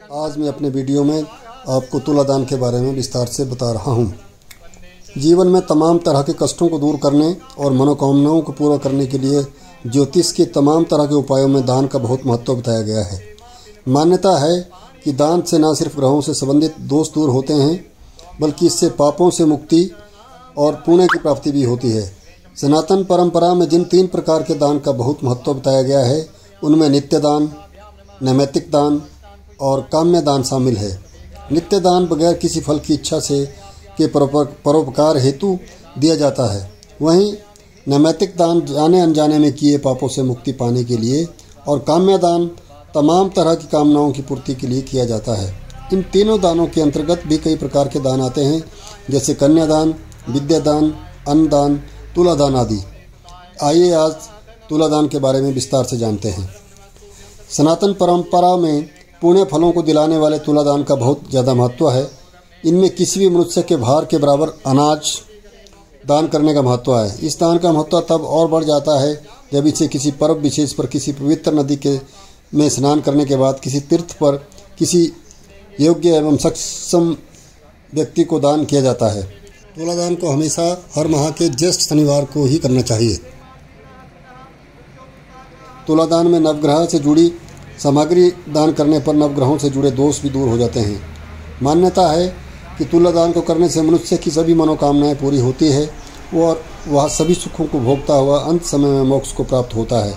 आज मैं अपने वीडियो में आपको तुलादान के बारे में विस्तार से बता रहा हूँ। जीवन में तमाम तरह के कष्टों को दूर करने और मनोकामनाओं को पूरा करने के लिए ज्योतिष के तमाम तरह के उपायों में दान का बहुत महत्व बताया गया है। मान्यता है कि दान से न सिर्फ ग्रहों से संबंधित दोष दूर होते हैं, बल्कि इससे पापों से मुक्ति और पुण्य की प्राप्ति भी होती है। सनातन परंपरा में जिन 3 प्रकार के दान का बहुत महत्व बताया गया है, उनमें नित्य दान, नैमित्तिक दान और काम्य दान शामिल है। नित्य दान बगैर किसी फल की इच्छा से के परोपकार हेतु दिया जाता है। वहीं नैमित्तिक दान जाने अनजाने में किए पापों से मुक्ति पाने के लिए और काम्य दान तमाम तरह की कामनाओं की पूर्ति के लिए किया जाता है। इन तीनों दानों के अंतर्गत भी कई प्रकार के दान आते हैं, जैसे कन्यादान, विद्यादान, अन्नदान, तुलादान आदि। आइए आज तुलादान के बारे में विस्तार से जानते हैं। सनातन परंपरा में पुण्य फलों को दिलाने वाले तुलादान का बहुत ज़्यादा महत्व है। इनमें किसी भी मनुष्य के भार के बराबर अनाज दान करने का महत्व है। इस दान का महत्व तब और बढ़ जाता है जब इसे किसी पर्व विशेष पर, किसी पवित्र नदी में स्नान करने के बाद, किसी तीर्थ पर किसी योग्य एवं सक्षम व्यक्ति को दान किया जाता है। तुलादान को हमेशा हर माह के ज्येष्ठ शनिवार को ही करना चाहिए। तुलादान में नवग्रह से जुड़ी सामग्री दान करने पर नवग्रहों से जुड़े दोष भी दूर हो जाते हैं। मान्यता है कि तुलादान को करने से मनुष्य की सभी मनोकामनाएं पूरी होती है और वह सभी सुखों को भोगता हुआ अंत समय में मोक्ष को प्राप्त होता है।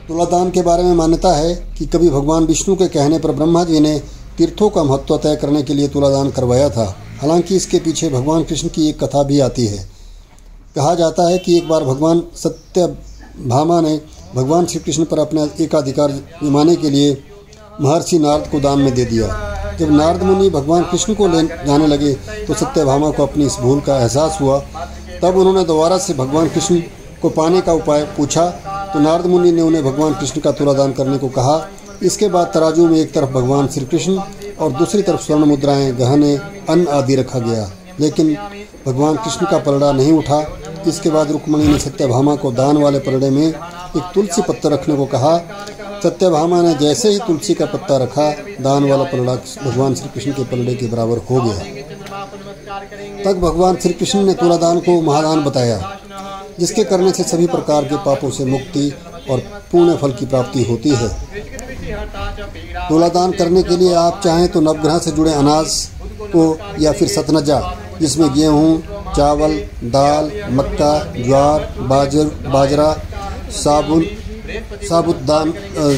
तुलादान के बारे में मान्यता है कि कभी भगवान विष्णु के कहने पर ब्रह्मा जी ने तीर्थों का महत्व तय करने के लिए तुलादान करवाया था। हालांकि इसके पीछे भगवान कृष्ण की एक कथा भी आती है। कहा जाता है कि एक बार भगवान सत्यभामा ने भगवान श्री कृष्ण पर अपना एकाधिकार जमाने के लिए महर्षि नारद को दान में दे दिया। जब नारद मुनि भगवान कृष्ण को ले जाने लगे तो सत्यभामा को अपनी इस भूल का एहसास हुआ। तब उन्होंने दोबारा से भगवान कृष्ण को पाने का उपाय पूछा तो नारद मुनि ने उन्हें भगवान कृष्ण का तुलादान करने को कहा। इसके बाद तराजू में एक तरफ भगवान श्री कृष्ण और दूसरी तरफ स्वर्ण मुद्राएं, गहने, अन्न आदि रखा गया, लेकिन भगवान कृष्ण का पलड़ा नहीं उठा। इसके बाद रुक्मिणी ने सत्यभामा को दान वाले पलड़े में एक तुलसी पत्ता रखने को कहा। सत्यभामा ने जैसे ही तुलसी का पत्ता रखा, दान वाला पलड़ा भगवान श्री कृष्ण के पलड़े के बराबर हो गया। तब भगवान श्री कृष्ण ने तुलादान को महादान बताया, जिसके करने से सभी प्रकार के पापों से मुक्ति और पुण्य फल की प्राप्ति होती है। तुलादान करने के लिए आप चाहें तो नवग्रह से जुड़े अनाज को या फिर सतनजा, जिसमें गेहूँ, चावल, दाल, मक्का, ज्वार, बाजरा, साबुत दान,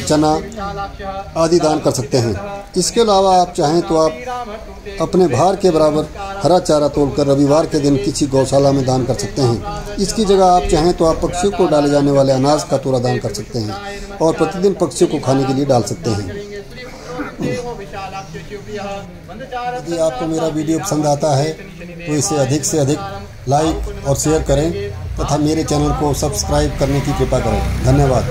चना आदि दान कर सकते हैं। इसके अलावा आप चाहें तो आप अपने भार के बराबर हरा चारा तोड़कर रविवार के दिन किसी गौशाला में दान कर सकते हैं। इसकी जगह आप चाहें तो आप पक्षियों को डाले जाने वाले अनाज का तुलादान कर सकते हैं और प्रतिदिन पक्षियों को खाने के लिए डाल सकते हैं। यदि आपको मेरा वीडियो पसंद आता है तो इसे अधिक से अधिक लाइक और शेयर करें तथा मेरे चैनल को सब्सक्राइब करने की कृपा करें। धन्यवाद।